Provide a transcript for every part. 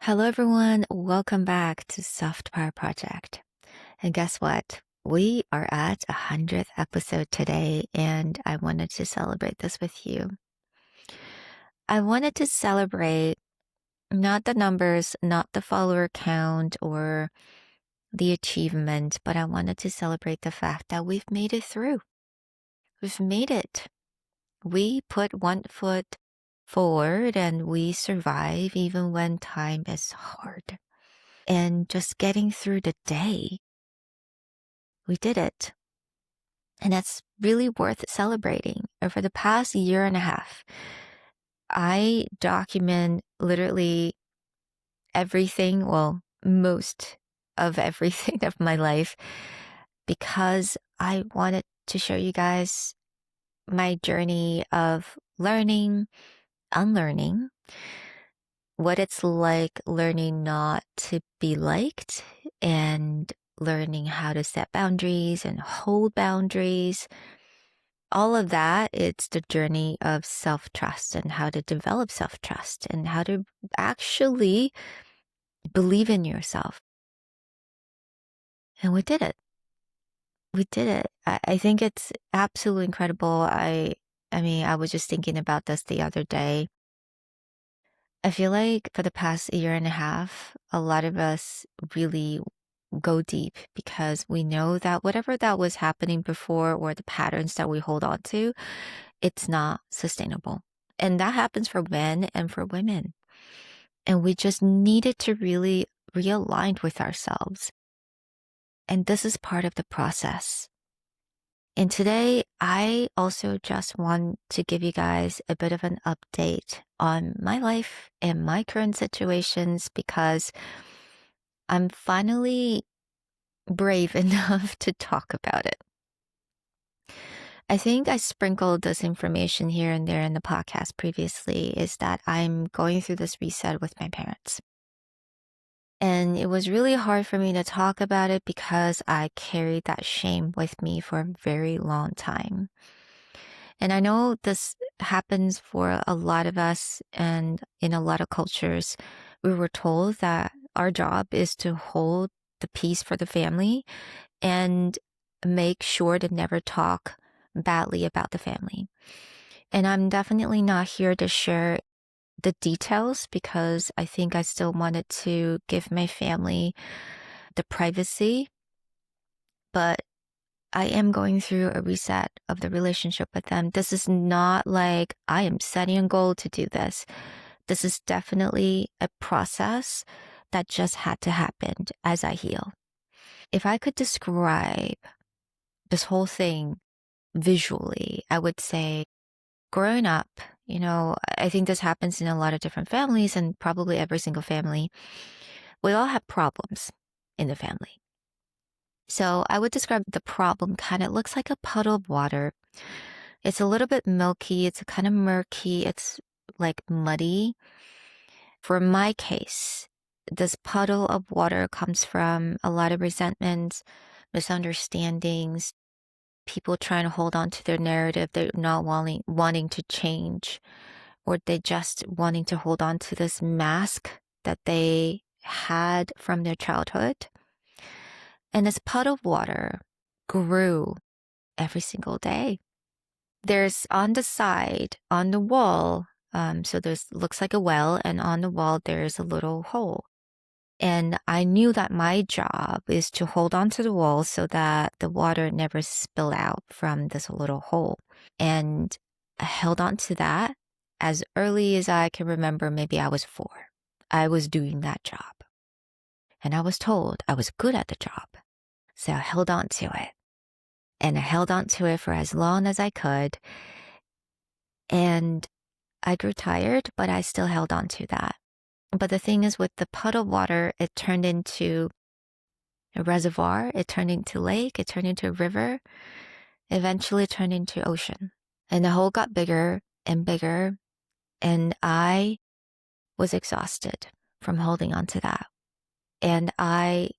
Hello, everyone. Welcome back to Soft Power Project. And guess what? We are at 100th episode today, and I wanted to celebrate this with you. I wanted to celebrate not the numbers, not the follower count or the achievement, but I wanted to celebrate the fact that we've made it through. We've made it. We put one foot forward and we survive even when time is hard. And just getting through the day, we did it. And that's really worth celebrating. Over the past year and a half, I document literally everything, well, most of everything of my life because I wanted to show you guys my journey of learning, unlearning, what it's like learning not to be liked and learning how to set boundaries and hold boundaries. All of that, it's the journey of self-trust and how to develop self-trust and how to actually believe in yourself. And we did it. We did it. I think it's absolutely incredible. I mean, I was just thinking about this the other day. I feel like for the past year and a half, a lot of us really go deep because we know that whatever that was happening before or the patterns that we hold on to, it's not sustainable. And that happens for men and for women. And we just needed to really realign with ourselves. And this is part of the process. And today, I also just want to give you guys a bit of an update on my life and my current situations because I'm finally brave enough to talk about it. I think I sprinkled this information here and there in the podcast previously is that I'm going through this reset with my parents. And it was really hard for me to talk about it because I carried that shame with me for a very long time. And I know this happens for a lot of us and in a lot of cultures. We were told that our job is to hold the peace for the family and make sure to never talk badly about the family. And I'm definitely not here to share the details because I think I still wanted to give my family the privacy, but I am going through a reset of the relationship with them. This is not like I am setting a goal to do this. This is definitely a process that just had to happen as I heal. If I could describe this whole thing visually, I would say growing up, I think this happens in a lot of different families and probably every single family. We all have problems in the family. So I would describe the problem kind of looks like a puddle of water. It's a little bit milky. It's kind of murky. It's like muddy. For my case, this puddle of water comes from a lot of resentments, misunderstandings, people trying to hold on to their narrative. They're not wanting to change, or they just wanting to hold on to this mask that they had from their childhood. And this pot of water grew every single day. There's on the side, on the wall, so there's looks like a well, and on the wall there's a little hole. And I knew that my job is to hold on to the wall so that the water never spill out from this little hole. And I held on to that as early as I can remember. Maybe I was 4. I was doing that job. And I was told I was good at the job. So I held on to it. And I held on to it for as long as I could. And I grew tired, but I still held on to that. But the thing is, with the puddle of water, it turned into a reservoir, it turned into a lake, it turned into a river, eventually it turned into ocean. And the hole got bigger and bigger, and I was exhausted from holding on to that. And I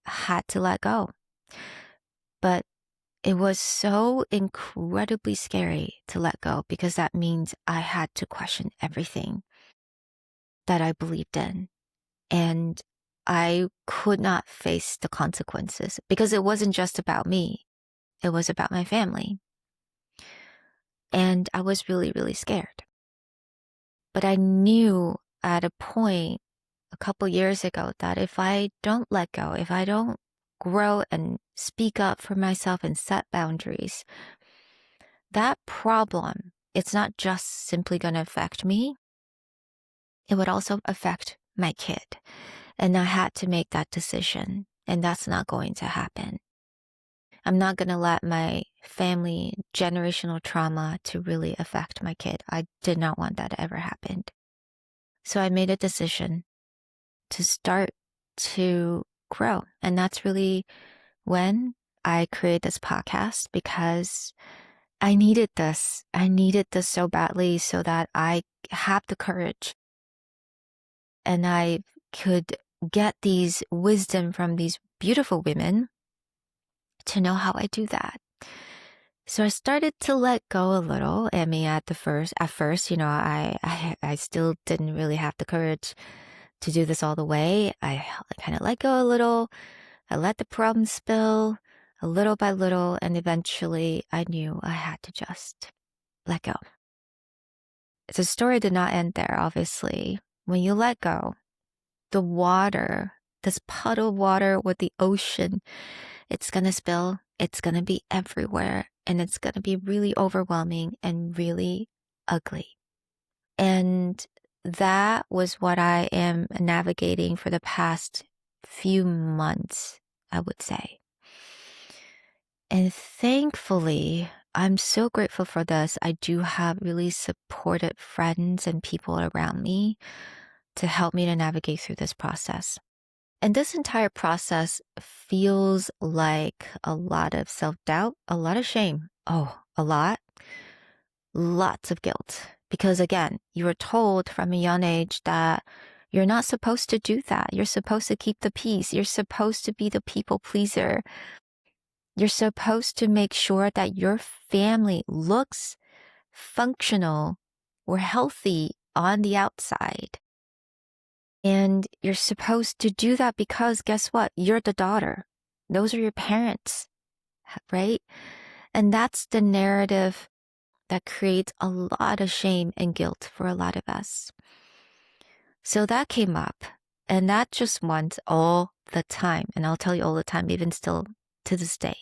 had to let go. But it was so incredibly scary to let go because that means I had to question everything that I believed in. And I could not face the consequences because it wasn't just about me. It was about my family. And I was really, really scared. But I knew at a point a couple years ago that if I don't let go, if I don't grow and speak up for myself and set boundaries, that problem, it's not just simply going to affect me. It would also affect my kid. And I had to make that decision. And that's not going to happen. I'm not going to let my family generational trauma to really affect my kid. I did not want that to ever happen. So I made a decision to start to grow. And that's really when I created this podcast because I needed this. I needed this so badly so that I have the courage and I could get these wisdom from these beautiful women to know how I do that. So I started to let go a little. I mean, at first, I still didn't really have the courage to do this all the way. I kind of let go a little. I let the problem spill a little by little. And eventually I knew I had to just let go. The story did not end there, obviously. When you let go, the water, this puddle of water with the ocean, it's going to spill. It's going to be everywhere. And it's going to be really overwhelming and really ugly. And that was what I am navigating for the past few months, I would say. And thankfully, I'm so grateful for this. I do have really supportive friends and people around me to help me to navigate through this process. And this entire process feels like a lot of self-doubt, a lot of shame. Oh, a lot. Lots of guilt. Because again, you were told from a young age that you're not supposed to do that. You're supposed to keep the peace. You're supposed to be the people pleaser. You're supposed to make sure that your family looks functional or healthy on the outside. And you're supposed to do that because guess what? You're the daughter. Those are your parents, right? And that's the narrative that creates a lot of shame and guilt for a lot of us. So that came up and that just went all the time. And I'll tell you all the time, even still to this day.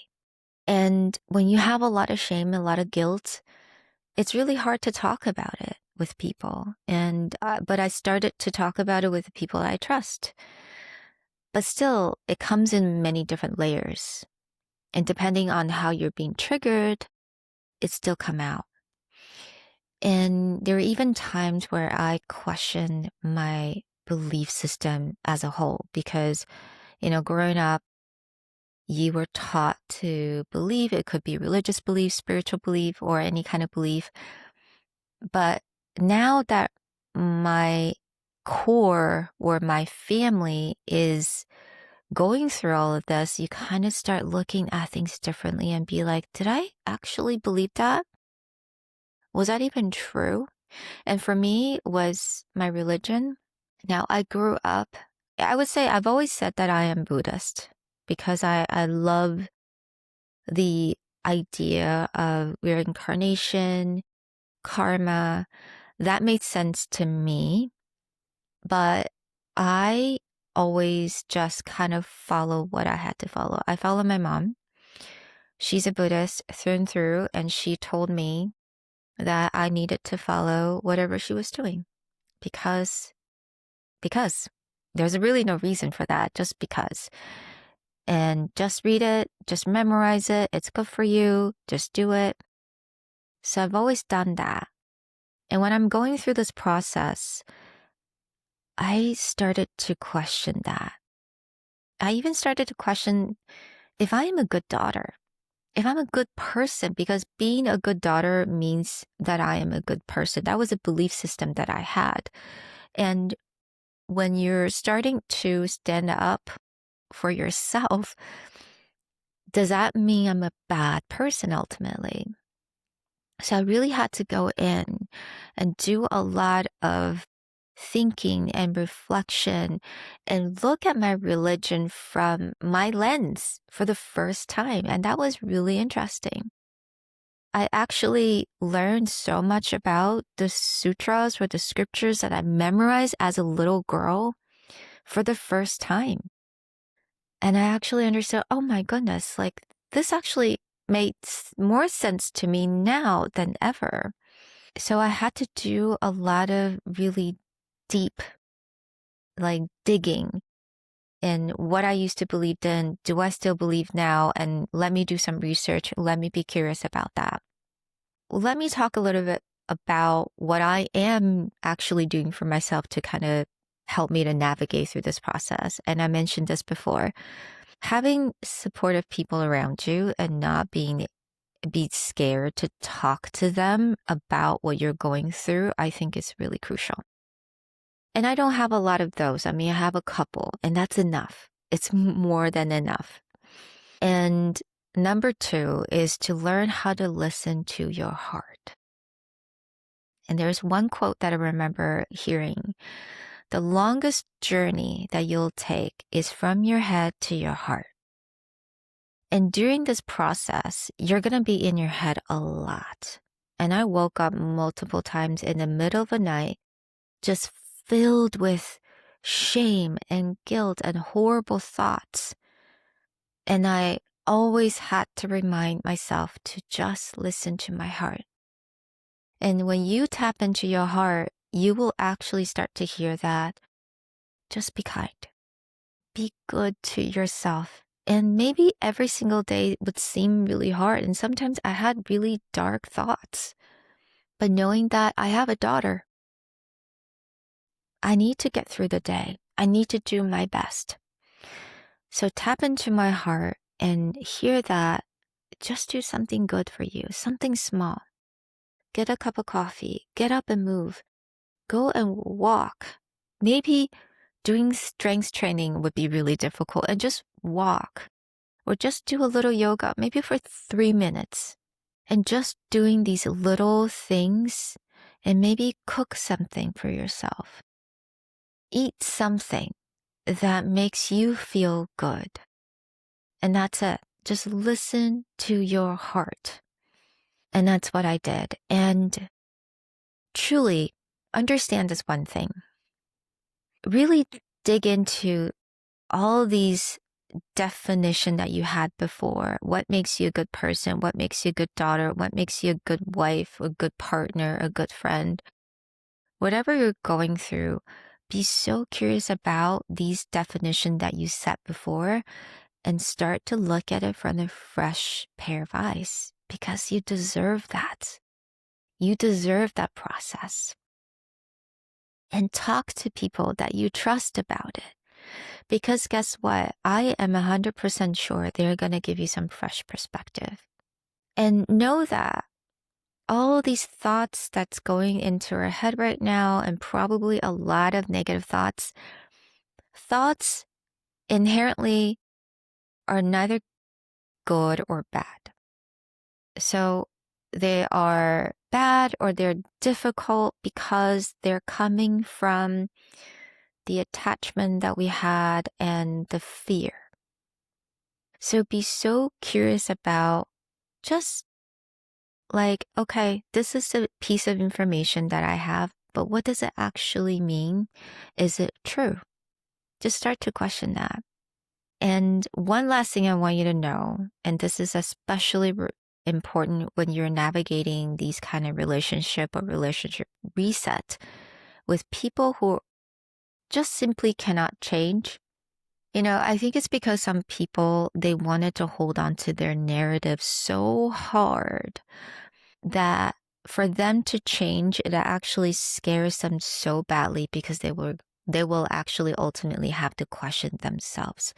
And when you have a lot of shame, a lot of guilt, it's really hard to talk about it with people. But I started to talk about it with the people I trust. But still, it comes in many different layers. And depending on how you're being triggered, it still come out. And there are even times where I question my belief system as a whole because, growing up, you were taught to believe. It could be religious belief, spiritual belief, or any kind of belief. But now that my core or my family is going through all of this, you kind of start looking at things differently and be like, did I actually believe that? Was that even true? And for me, was my religion. Now, I grew up, I would say I've always said that I am Buddhist because I love the idea of reincarnation, karma. That made sense to me. But I always just kind of follow what I had to follow. I follow my mom. She's a Buddhist through and through, and she told me that I needed to follow whatever she was doing because there's really no reason for that, just because. And just read it, just memorize it. It's good for you. Just do it. So I've always done that. And when I'm going through this process, I started to question that. I even started to question if I am a good daughter, if I'm a good person, because being a good daughter means that I am a good person. That was a belief system that I had. And when you're starting to stand up for yourself, does that mean I'm a bad person ultimately? So I really had to go in and do a lot of thinking and reflection and look at my religion from my lens for the first time. And that was really interesting. I actually learned so much about the sutras or the scriptures that I memorized as a little girl for the first time. And I actually understood, oh my goodness, like this actually made more sense to me now than ever. So I had to do a lot of really deep, like digging in what I used to believe in. Do I still believe now? And let me do some research. Let me be curious about that. Let me talk a little bit about what I am actually doing for myself to kind of help me to navigate through this process. And I mentioned this before. Having supportive people around you and not be scared to talk to them about what you're going through, I think is really crucial. And I don't have a lot of those. I mean, I have a couple, and that's enough. It's more than enough. And number two is to learn how to listen to your heart. And there's one quote that I remember hearing. The longest journey that you'll take is from your head to your heart. And during this process, you're going to be in your head a lot. And I woke up multiple times in the middle of the night, just filled with shame and guilt and horrible thoughts. And I always had to remind myself to just listen to my heart. And when you tap into your heart, you will actually start to hear that. Just be kind. Be good to yourself. And maybe every single day would seem really hard. And sometimes I had really dark thoughts. But knowing that I have a daughter, I need to get through the day. I need to do my best. So tap into my heart and hear that just do something good for you, something small. Get a cup of coffee, get up and move, go and walk. Maybe doing strength training would be really difficult and just walk or just do a little yoga, maybe for 3 minutes. And just doing these little things and maybe cook something for yourself. Eat something that makes you feel good. And that's it. Just listen to your heart. And that's what I did. And truly understand this one thing. Really dig into all these definition that you had before. What makes you a good person? What makes you a good daughter? What makes you a good wife, a good partner, a good friend? Whatever you're going through, be so curious about these definitions that you set before and start to look at it from a fresh pair of eyes because you deserve that. You deserve that process. And talk to people that you trust about it. Because guess what? I am 100% sure they're going to give you some fresh perspective. And know that all these thoughts that's going into our head right now, and probably a lot of negative thoughts inherently are neither good or bad. So they are bad or they're difficult because they're coming from the attachment that we had and the fear. So be so curious about just like, okay, this is a piece of information that I have, but what does it actually mean? Is it true? Just start to question that. And one last thing I want you to know, and this is especially important when you're navigating these kind of relationship or relationship reset with people who just simply cannot change. You know, I think it's because some people, they wanted to hold on to their narrative so hard that for them to change, it actually scares them so badly because they will actually ultimately have to question themselves.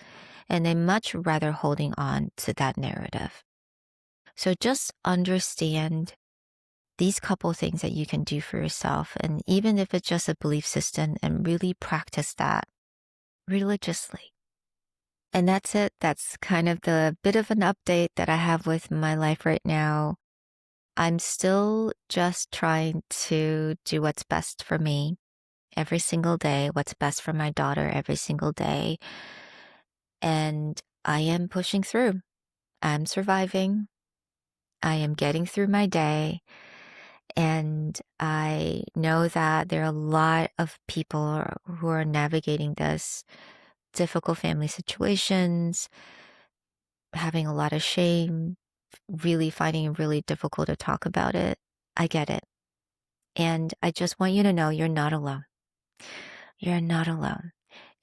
And they much rather holding on to that narrative. So just understand these couple things that you can do for yourself. And even if it's just a belief system, and really practice that religiously. And that's it. That's kind of the bit of an update that I have with my life right now. I'm still just trying to do what's best for me every single day, what's best for my daughter every single day. And I am pushing through. I'm surviving. I am getting through my day. And I know that there are a lot of people who are navigating this difficult family situations, having a lot of shame, really finding it really difficult to talk about it. I get it. And I just want you to know you're not alone. You're not alone.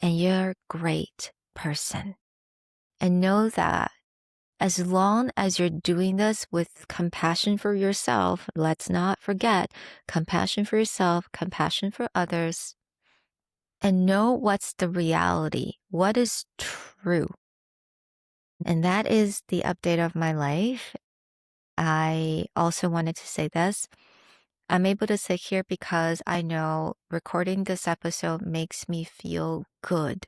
And you're a great person. And know that as long as you're doing this with compassion for yourself, let's not forget compassion for yourself, compassion for others, and know what's the reality, what is true. And that is the update of my life. I also wanted to say this. I'm able to sit here because I know recording this episode makes me feel good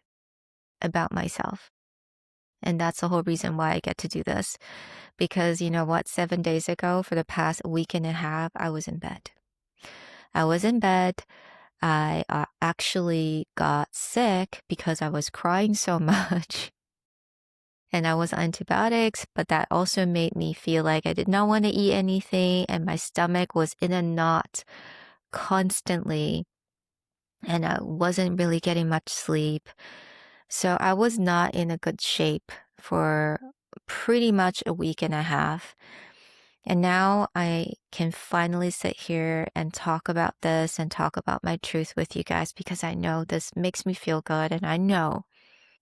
about myself. And that's the whole reason why I get to do this. Because you know what? 7 days ago, for the past week and a half, I was in bed. I was in bed. I actually got sick because I was crying so much. And I was on antibiotics, but that also made me feel like I did not want to eat anything. And my stomach was in a knot constantly. And I wasn't really getting much sleep. So I was not in a good shape for pretty much a week and a half. And now I can finally sit here and talk about this and talk about my truth with you guys because I know this makes me feel good. And I know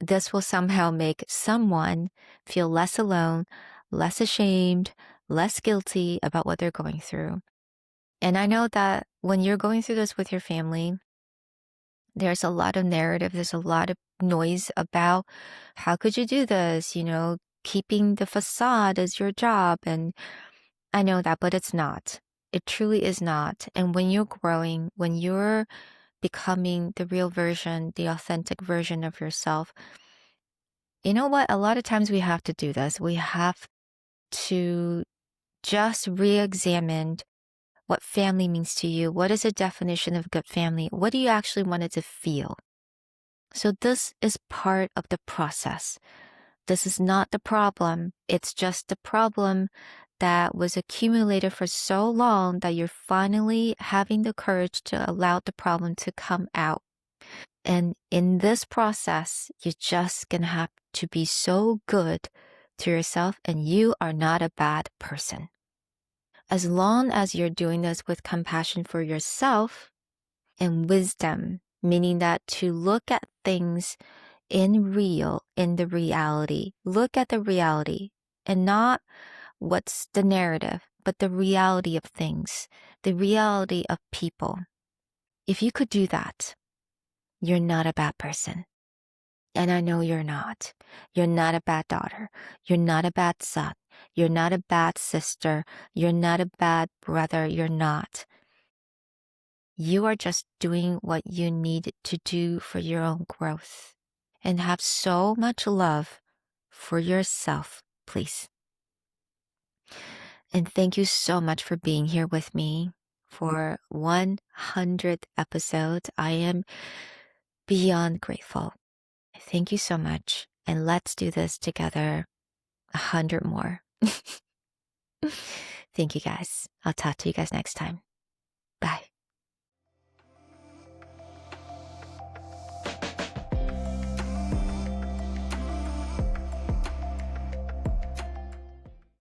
this will somehow make someone feel less alone, less ashamed, less guilty about what they're going through. And I know that when you're going through this with your family, there's a lot of narrative, there's a lot of noise about how could you do this? Keeping the facade is your job. And I know that, but it's not. It truly is not. And when you're growing, when you're becoming the real version, the authentic version of yourself, you know what? A lot of times we have to do this. We have to just re-examine what family means to you. What is the definition of good family? What do you actually want it to feel? So this is part of the process. This is not the problem. It's just the problem that was accumulated for so long that you're finally having the courage to allow the problem to come out. And in this process, you're just going to have to be so good to yourself, and you are not a bad person. As long as you're doing this with compassion for yourself and wisdom, meaning that to look at things in the reality, look at the reality and not what's the narrative, but the reality of things, the reality of people. If you could do that, you're not a bad person. And I know you're not. You're not a bad daughter. You're not a bad son. You're not a bad sister. You're not a bad brother. You're not. You are just doing what you need to do for your own growth. And have so much love for yourself, please. And thank you so much for being here with me for 100 episodes. I am beyond grateful. Thank you so much. And let's do this together 100 more. Thank you guys. I'll talk to you guys next time. Bye.